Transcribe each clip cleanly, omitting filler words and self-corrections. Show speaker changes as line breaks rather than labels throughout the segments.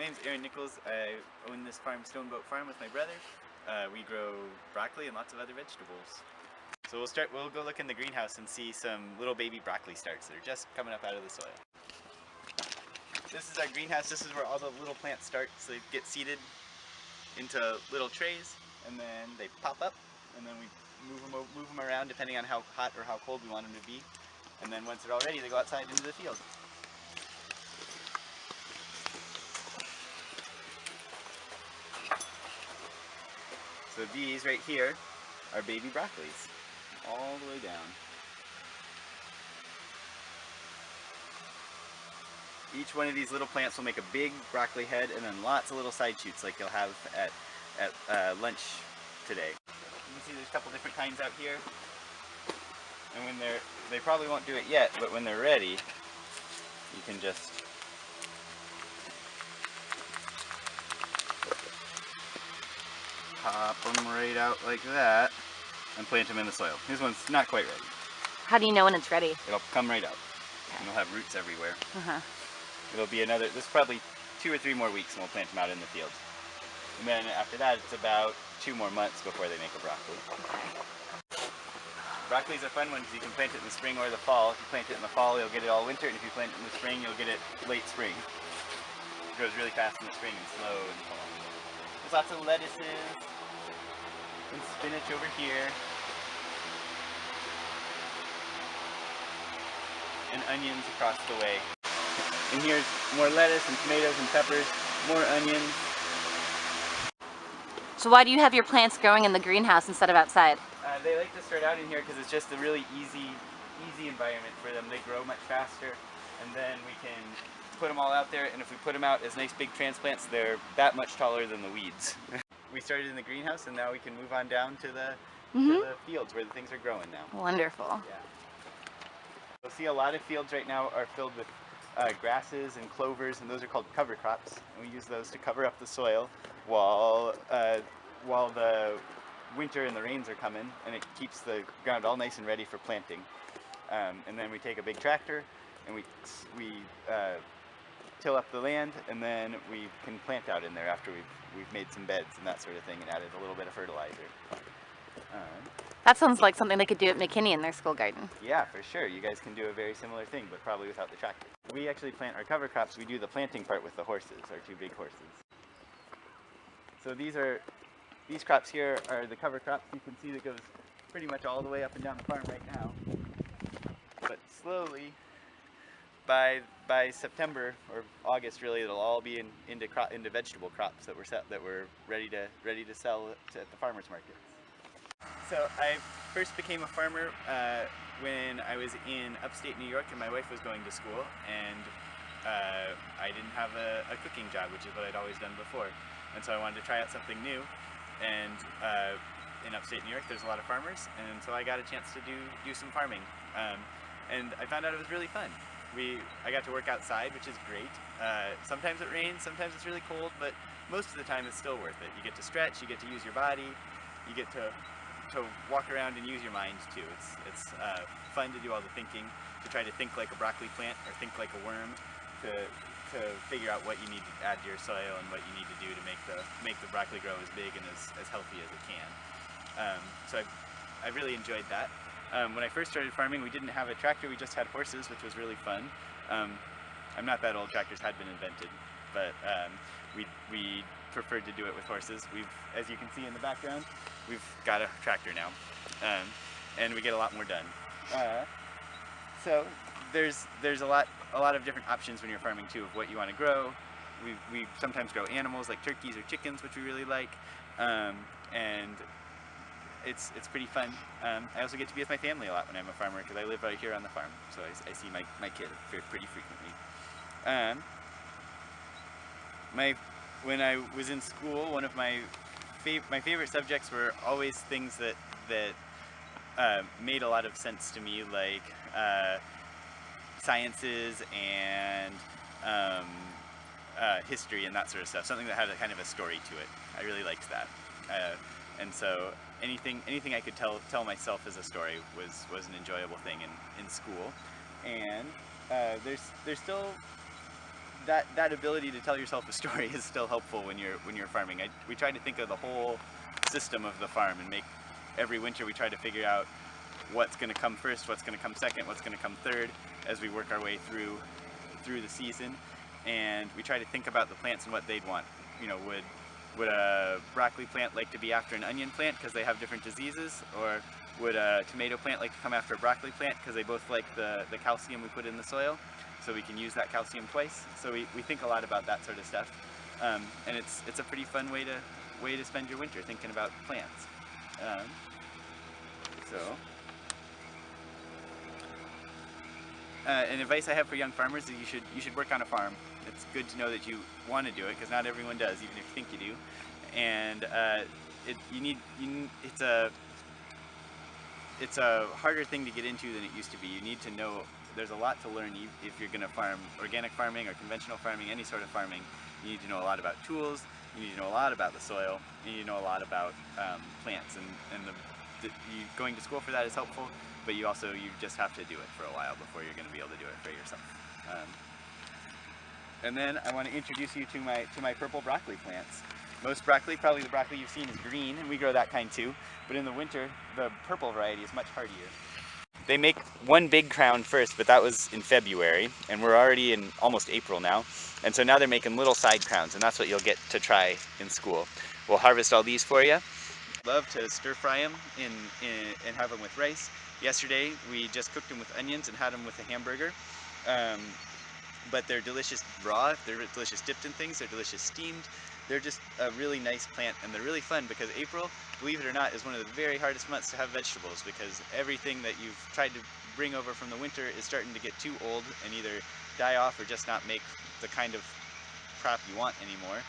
My name's Aaron Nichols. I own this farm, Stoneboat Farm, with my brother. We grow broccoli and lots of other vegetables. So we'll go look in the greenhouse and see some little baby broccoli starts that are just coming up out of the soil. This is our greenhouse. This is where all the little plants start. So they get seeded into little trays, and then they pop up, and then we move them around depending on how hot or how cold we want them to be. And then once they're all ready, they go outside into the field. So these right here are baby broccolis, all the way down. Each one of these little plants will make a big broccoli head and then lots of little side shoots like you'll have at lunch today. You can see there's a couple different kinds out here. And when they probably won't do it yet, but when they're ready, you can just pop them right out like that and plant them in the soil. This one's not quite ready.
How do you know when it's ready?
It'll come right out. And it'll have roots everywhere.
Uh-huh.
It'll be this is probably 2 or 3 more weeks and we'll plant them out in the field. And then after that, it's about 2 more months before they make a broccoli. Broccolis are fun ones. You can plant it in the spring or the fall. If you plant it in the fall, you'll get it all winter, and if you plant it in the spring, you'll get it late spring. It grows really fast in the spring and slow in the fall. There's lots of lettuces and spinach over here. And onions across the way. And here's more lettuce and tomatoes and peppers, more onions.
So why do you have your plants growing in the greenhouse instead of outside?
They like to start out in here because it's just a really easy environment for them. They grow much faster, and then we can put them all out there, and if we put them out as nice big transplants, they're that much taller than the weeds. We started in the greenhouse, and now we can move on down to the fields where the things are growing now.
Wonderful.
Yeah. You'll see a lot of fields right now are filled with grasses and clovers, and those are called cover crops. And we use those to cover up the soil while the winter and the rains are coming, and it keeps the ground all nice and ready for planting. And then we take a big tractor and we till up the land, and then we can plant out in there after we've made some beds and that sort of thing and added a little bit of fertilizer.
That sounds like something they could do at McKinney in their school garden.
Yeah, for sure. You guys can do a very similar thing, but probably without the tractor. We actually plant our cover crops. We do the planting part with the horses, our 2 big horses. So these crops here are the cover crops. You can see that goes pretty much all the way up and down the farm right now. But slowly, by September or August, really, it'll all be into vegetable crops that we're ready to sell at the farmers markets. So I first became a farmer when I was in upstate New York and my wife was going to school, and I didn't have a cooking job, which is what I'd always done before. And so I wanted to try out something new, and in upstate New York there's a lot of farmers, and so I got a chance to do some farming. And I found out it was really fun. I got to work outside, which is great. Sometimes it rains, sometimes it's really cold, but most of the time it's still worth it. You get to stretch, you get to use your body, you get to walk around and use your mind too. It's fun to do all the thinking, to try to think like a broccoli plant or think like a worm, to figure out what you need to add to your soil and what you need to do to make the broccoli grow as big and as healthy as it can. So I really enjoyed that. When I first started farming, we didn't have a tractor, we just had horses, which was really fun. I'm not that old, tractors had been invented, but we preferred to do it with horses. As you can see in the background, we've got a tractor now, and we get a lot more done. So there's a lot of different options when you're farming too of what you want to grow. We sometimes grow animals like turkeys or chickens, which we really like, and it's pretty fun. I also get to be with my family a lot when I'm a farmer because I live right here on the farm, so I see my kid pretty frequently. When I was in school, one of my favorite subjects were always things that made a lot of sense to me, like sciences and history and that sort of stuff. Something that had a kind of a story to it. I really liked that. And so anything I could tell myself as a story was an enjoyable thing in school. And there's still that ability to tell yourself a story is still helpful when you're farming. We try to think of the whole system of the farm and make every winter we try to figure out what's going to come first, what's going to come second, what's going to come third as we work our way through the season. And we try to think about the plants and what they'd want. You know, would a broccoli plant like to be after an onion plant because they have different diseases, or would a tomato plant like to come after a broccoli plant because they both like the calcium we put in the soil, so we can use that calcium twice. So we think a lot about that sort of stuff, and it's a pretty fun way to spend your winter thinking about plants. And advice I have for young farmers is you should work on a farm. It's good to know that you want to do it, because not everyone does, even if you think you do. And it's a harder thing to get into than it used to be. You need to know, there's a lot to learn if you're going to farm organic farming or conventional farming, any sort of farming. You need to know a lot about tools, you need to know a lot about the soil, you need to know a lot about plants, and going to school for that is helpful, but you just have to do it for a while before you're going to be able to do it for yourself. And then I want to introduce you to my purple broccoli plants. Most broccoli, probably the broccoli you've seen, is green, and we grow that kind too. But in the winter, the purple variety is much hardier. They make one big crown first, but that was in February, and we're already in almost April now. And so now they're making little side crowns, and that's what you'll get to try in school. We'll harvest all these for you. Love to stir fry them and have them with rice. Yesterday we just cooked them with onions and had them with a hamburger. But they're delicious raw, they're delicious dipped in things, they're delicious steamed. They're just a really nice plant, and they're really fun because April, believe it or not, is one of the very hardest months to have vegetables, because everything that you've tried to bring over from the winter is starting to get too old and either die off or just not make the kind of crop you want anymore.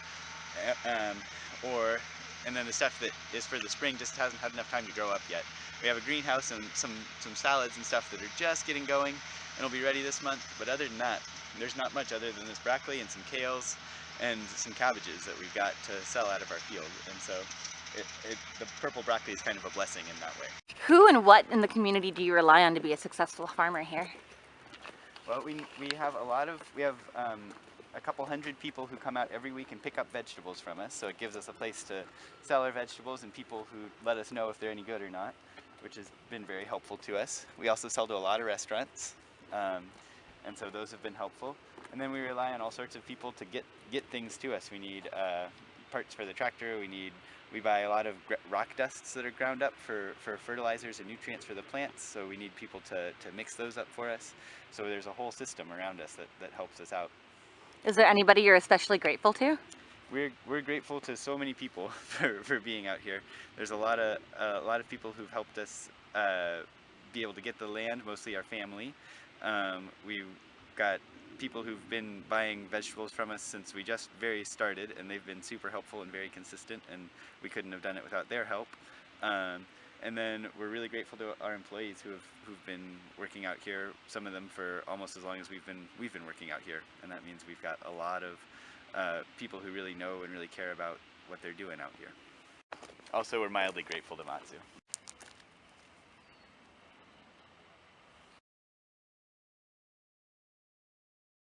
And then the stuff that is for the spring just hasn't had enough time to grow up yet. We have a greenhouse and some salads and stuff that are just getting going and will be ready this month, but other than that, there's not much other than this broccoli and some kales and some cabbages that we've got to sell out of our field. And so the purple broccoli is kind of a blessing in that way.
Who and what in the community do you rely on to be a successful farmer here?
Well, we have a couple hundred people who come out every week and pick up vegetables from us, so it gives us a place to sell our vegetables and people who let us know if they're any good or not, which has been very helpful to us. We also sell to a lot of restaurants, and so those have been helpful. And then we rely on all sorts of people to get things to us. We need parts for the tractor, we buy a lot of rock dusts that are ground up for fertilizers and nutrients for the plants, so we need people to mix those up for us. So there's a whole system around us that helps us out.
Is there anybody you're especially grateful to?
We're grateful to so many people for being out here. There's a lot of people who've helped us be able to get the land, mostly our family. We've got people who've been buying vegetables from us since we just very started, and they've been super helpful and very consistent, and we couldn't have done it without their help. And then we're really grateful to our employees who've been working out here, some of them for almost as long as we've been working out here, and that means we've got a lot of people who really know and really care about what they're doing out here. Also, we're mildly grateful to Matsu.